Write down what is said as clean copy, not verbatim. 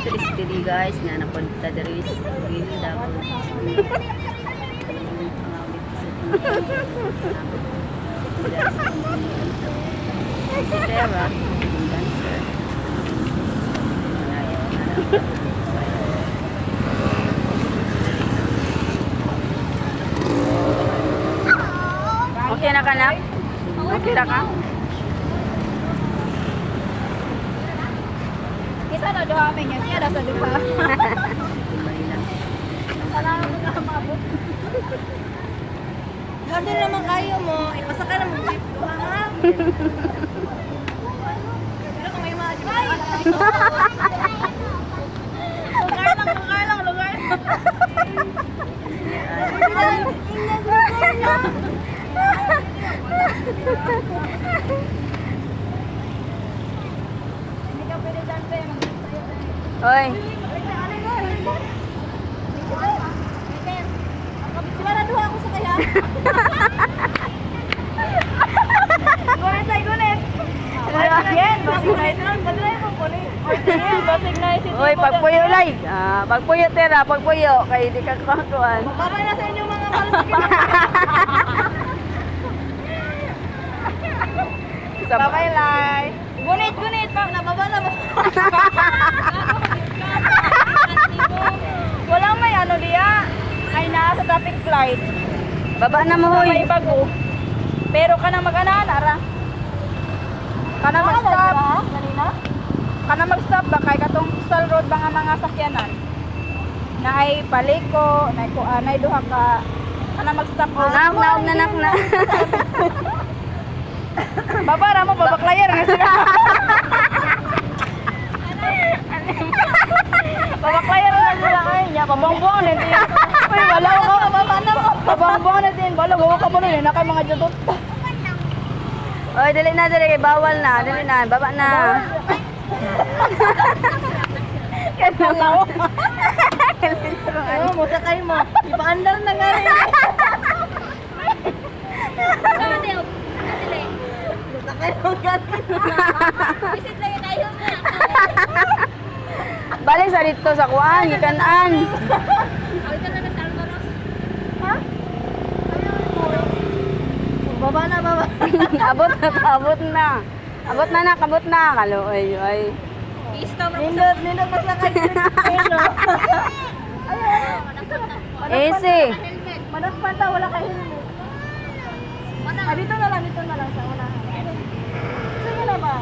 to the city guys, nga napunta diri sa Gilda. Si Tera, dancer. Okay na ka na? Okay na ka? Kita na doha amin niya. Siya nasa duha. Salamat mo na mabot. Kasi naman kayo mo, ipasa ka na mo jeep doha ha. Pero kung may mga jeep, lugar lang. Hindi ka pwede dyan, pe. Hoy. Sigurado ako sa kaya. Gunit. Yan, basig na ito. Badalay mo po. Basig na ito. Hoy, pagpuyo lay. Pagpuyo Tera, pagpuyo kay di ka kuan. Babay na sa inyong mga malasakit. Babay, Lai. Gunit. Nababa na ba? Walang may ano diya. Ay na sa traffic light. Baba na mo hoy. May bago. Pero ka na mag-ana, Ara. Ka na mag-stop. Ka na mag-stop ba kay katong Coastal Road ba nga mga sakyanan? Na ay paliko, na ay duha ka. Ka na mag-stop. Naog na. Babara mo, babaklayer nga sila. Babaklayer nga sila ay niya, pabangbuang na din. Uy, wala ko, pabangbuang na din. Bala, gawa ka mo na yun, nakay mga jutot. Hoy, dali na kay bawal na. Dali na, baba na. Kaya mo. Mo sa kayo mo. Ipaandar na nga rin. Balik sa dito sa kuan, gikan-an. Ha? Baba na. Abot na. Kaloy, ay. Nindot magsakay. Easy. Managpanta, wala kayo helmet. Dito na lang sa unahan. Sige na ba?